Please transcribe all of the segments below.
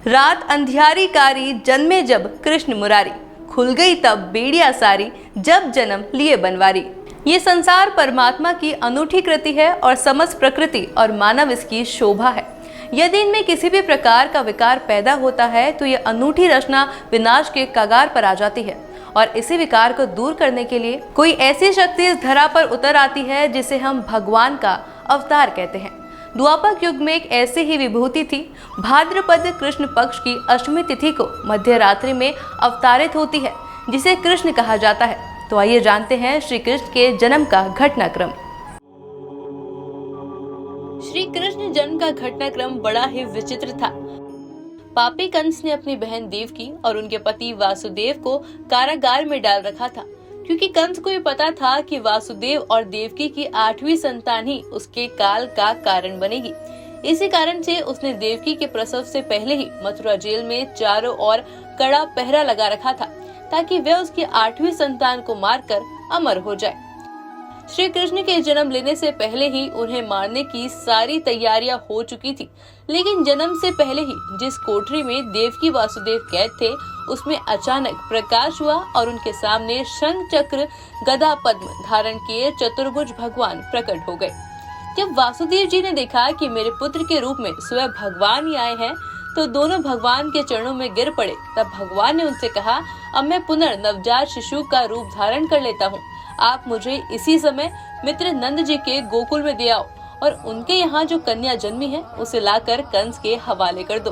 रात अंधियारी कारी जन्मे जब कृष्ण मुरारी, खुल गई तब बेड़िया सारी जब जन्म लिए बनवारी। ये संसार परमात्मा की अनूठी कृति है और समस्त प्रकृति और मानव इसकी शोभा है। यदि इनमें किसी भी प्रकार का विकार पैदा होता है तो ये अनूठी रचना विनाश के कगार पर आ जाती है और इसी विकार को दूर करने के लिए कोई ऐसी शक्ति इस धरा पर उतर आती है जिसे हम भगवान का अवतार कहते हैं। द्वापर युग में एक ऐसी ही विभूति थी। भाद्रपद कृष्ण पक्ष की अष्टमी तिथि को मध्य रात्रि में अवतारित होती है जिसे कृष्ण कहा जाता है। तो आइए जानते हैं श्री कृष्ण के जन्म का घटनाक्रम। श्री कृष्ण जन्म का घटनाक्रम बड़ा ही विचित्र था। पापी कंस ने अपनी बहन देवकी और उनके पति वासुदेव को कारागार में डाल रखा था, क्योंकि कंस को ये पता था कि वासुदेव और देवकी की 8वीं संतान ही उसके काल का कारण बनेगी। इसी कारण से उसने देवकी के प्रसव से पहले ही मथुरा जेल में चारों ओर कड़ा पहरा लगा रखा था, ताकि वह उसकी 8वीं संतान को मारकर अमर हो जाए। श्री कृष्ण के जन्म लेने से पहले ही उन्हें मारने की सारी तैयारियां हो चुकी थी, लेकिन जन्म से पहले ही जिस कोठरी में देवकी वासुदेव कैद थे उसमें अचानक प्रकाश हुआ और उनके सामने शंख चक्र गदा पद्म धारण किए चतुर्भुज भगवान प्रकट हो गए। जब वासुदेव जी ने देखा कि मेरे पुत्र के रूप में स्वयं भगवान ही आए हैं, तो दोनों भगवान के चरणों में गिर पड़े। तब भगवान ने उनसे कहा, अब मैं पुनः नवजात शिशु का रूप धारण कर लेता हूँ। आप मुझे इसी समय मित्र नंद जी के गोकुल में दे आओ और उनके यहाँ जो कन्या जन्मी है उसे लाकर कंस के हवाले कर दो।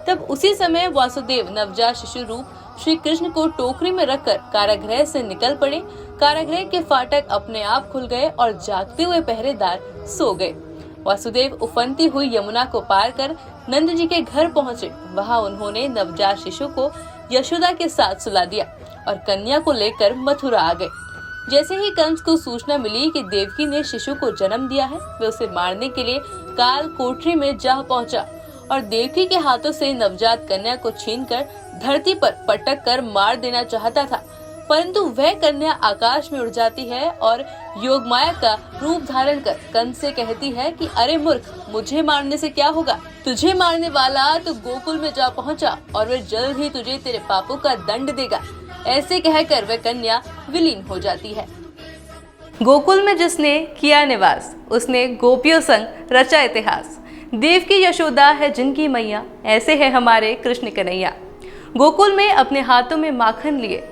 तब उसी समय वासुदेव नवजात शिशु रूप श्री कृष्ण को टोकरी में रखकर कारागृह से निकल पड़े। कारागृह के फाटक अपने आप खुल गए और जागते हुए पहरेदार सो गए। वासुदेव उफनती हुई यमुना को पार कर नंद जी के घर पहुँचे। वहाँ उन्होंने नवजात शिशु को यशोदा के साथ सुला दिया और कन्या को लेकर मथुरा आ गए। जैसे ही कंस को सूचना मिली कि देवकी ने शिशु को जन्म दिया है, वे उसे मारने के लिए काल कोठरी में जा पहुंचा और देवकी के हाथों से नवजात कन्या को छीनकर धरती पर पटक कर मार देना चाहता था, परंतु वह कन्या आकाश में उड़ जाती है और योगमाया का रूप धारण कर कंस से कहती है कि अरे मूर्ख, मुझे मारने से क्या होगा? तुझे मारने वाला तो गोकुल में जा पहुंचा और वह जल्द ही तुझे तेरे पापों का दंड देगा। ऐसे कहकर वह कन्या विलीन हो जाती है। गोकुल में जिसने किया निवास, उसने गोपियों संग रचा इतिहास। देवकी यशोदा है जिनकी मैया, ऐसे है हमारे कृष्ण कन्हैया। गोकुल में अपने हाथों में माखन लिए,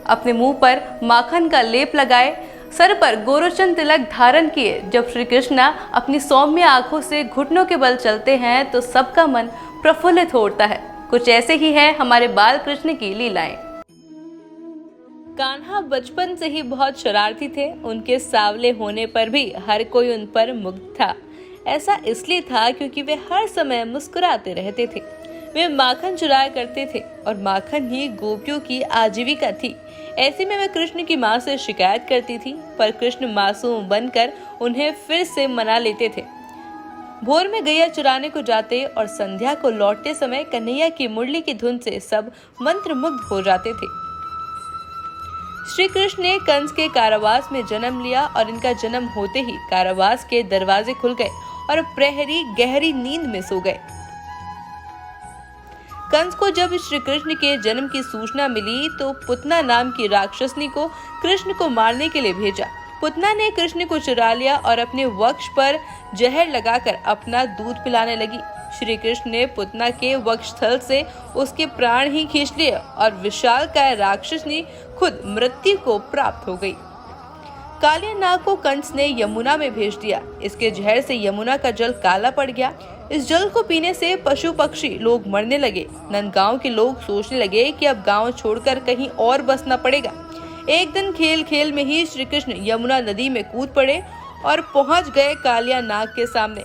अपने मुंह पर माखन का लेप लगाए, सर पर गोरोचन तिलक धारण किए जब श्री कृष्णा अपनी सौम्य आंखों से घुटनों के बल चलते हैं तो सबका मन प्रफुल्लित हो उठता है। कुछ ऐसे ही है हमारे बाल कृष्ण की लीलाएं। कान्हा बचपन से ही बहुत शरारती थे। उनके सावले होने पर भी हर कोई उन पर मुग्ध था। ऐसा इसलिए था क्योंकि वे हर समय मुस्कुराते रहते थे। वे माखन चुराया करते थे और माखन ही गोपियों की आजीविका थी। ऐसे में वे कृष्ण की माँ से शिकायत करती थी, पर कृष्ण मासूम बनकर उन्हें फिर से मना लेते थे। भोर में गैया चुराने को जाते और संध्या को लौटते समय कन्हैया की मुरली की धुन से सब मंत्रमुग्ध हो जाते थे। श्री कृष्ण ने कंस के कारावास में जन्म लिया और इनका जन्म होते ही कारावास के दरवाजे खुल गए और प्रहरी गहरी नींद में सो गए। कंस को जब श्री कृष्ण के जन्म की सूचना मिली तो पुतना नाम की राक्षसनी को कृष्ण को मारने के लिए भेजा। पुतना ने कृष्ण को चुरा लिया और अपने वक्ष पर जहर लगाकर अपना दूध पिलाने लगी। श्री कृष्ण ने पुतना के वक्षस्थल से उसके प्राण ही खींच लिए और विशालकाय राक्षसनी खुद मृत्यु को प्राप्त हो गई। कालिया नाग को कंस ने यमुना में भेज दिया। इसके जहर से यमुना का जल काला पड़ गया। इस जल को पीने से पशु पक्षी लोग मरने लगे। नंदगांव के लोग सोचने लगे कि अब गांव छोड़कर कहीं और बसना पड़ेगा। एक दिन खेल खेल में ही श्री कृष्ण यमुना नदी में कूद पड़े और पहुंच गए कालिया नाग के सामने।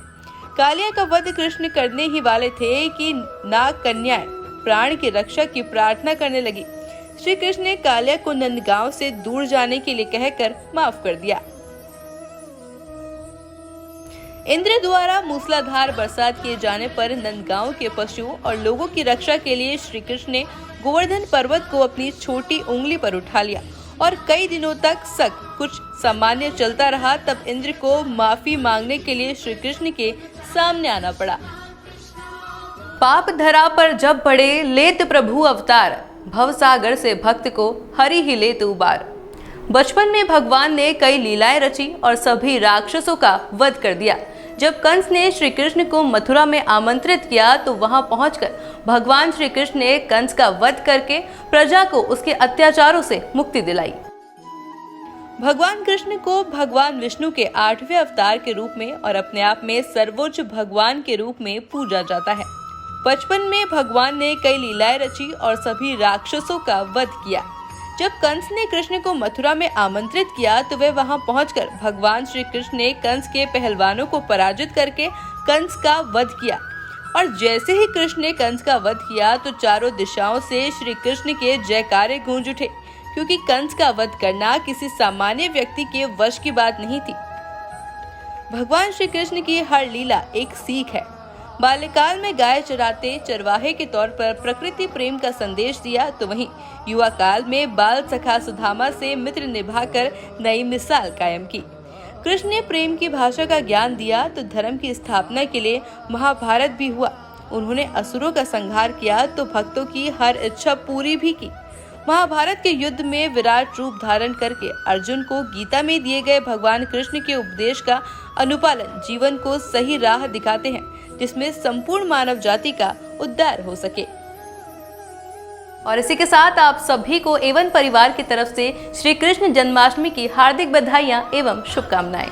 कालिया का वध कृष्ण करने ही वाले थे कि नाग कन्याएं प्राण की रक्षा की प्रार्थना करने लगी। श्री कृष्ण ने कालिया को नंदगांव से दूर जाने के लिए कहकर माफ कर दिया। इंद्र द्वारा मूसलाधार बरसात किए जाने पर नंदगांव के पशुओं और लोगों की रक्षा के लिए श्री कृष्ण ने गोवर्धन पर्वत को अपनी छोटी उंगली पर उठा लिया और कई दिनों तक सब कुछ सामान्य चलता रहा। तब इंद्र को माफी मांगने के लिए श्री कृष्ण के सामने आना पड़ा। पाप धरा पर जब पड़े लेत प्रभु अवतार, भवसागर से भक्त को हरि ही लेत उबार। बचपन में भगवान ने कई लीलाएं रची और सभी राक्षसों का वध कर दिया। जब कंस ने श्री कृष्ण को मथुरा में आमंत्रित किया तो वहां पहुंचकर भगवान श्री कृष्ण ने कंस का वध करके प्रजा को उसके अत्याचारों से मुक्ति दिलाई। भगवान कृष्ण को भगवान विष्णु के 8वें अवतार के रूप में और अपने आप में सर्वोच्च भगवान के रूप में पूजा जाता है। बचपन में भगवान ने कई लीलाएं रची और सभी राक्षसों का वध किया। जब कंस ने कृष्ण को मथुरा में आमंत्रित किया तो वे वहां पहुंचकर भगवान श्री कृष्ण ने कंस के पहलवानों को पराजित करके कंस का वध किया। और जैसे ही कृष्ण ने कंस का वध किया तो चारों दिशाओं से श्री कृष्ण के जयकारे गूंज उठे, क्योंकि कंस का वध करना किसी सामान्य व्यक्ति के वश की बात नहीं थी। भगवान श्री कृष्ण की हर लीला एक सीख है। बाल्यकाल में गाय चराते चरवाहे के तौर पर प्रकृति प्रेम का संदेश दिया, तो वहीं युवा काल में बाल सखा सुदामा से मित्र निभाकर नई मिसाल कायम की। कृष्ण ने प्रेम की भाषा का ज्ञान दिया तो धर्म की स्थापना के लिए महाभारत भी हुआ। उन्होंने असुरों का संहार किया तो भक्तों की हर इच्छा पूरी भी की। महाभारत के युद्ध में विराट रूप धारण करके अर्जुन को गीता में दिए गए भगवान कृष्ण के उपदेश का अनुपालन जीवन को सही राह दिखाते हैं, जिसमें संपूर्ण मानव जाति का उद्धार हो सके। और इसी के साथ आप सभी को एवन परिवार की तरफ से श्री कृष्ण जन्माष्टमी की हार्दिक बधाइयां एवं शुभकामनाएं।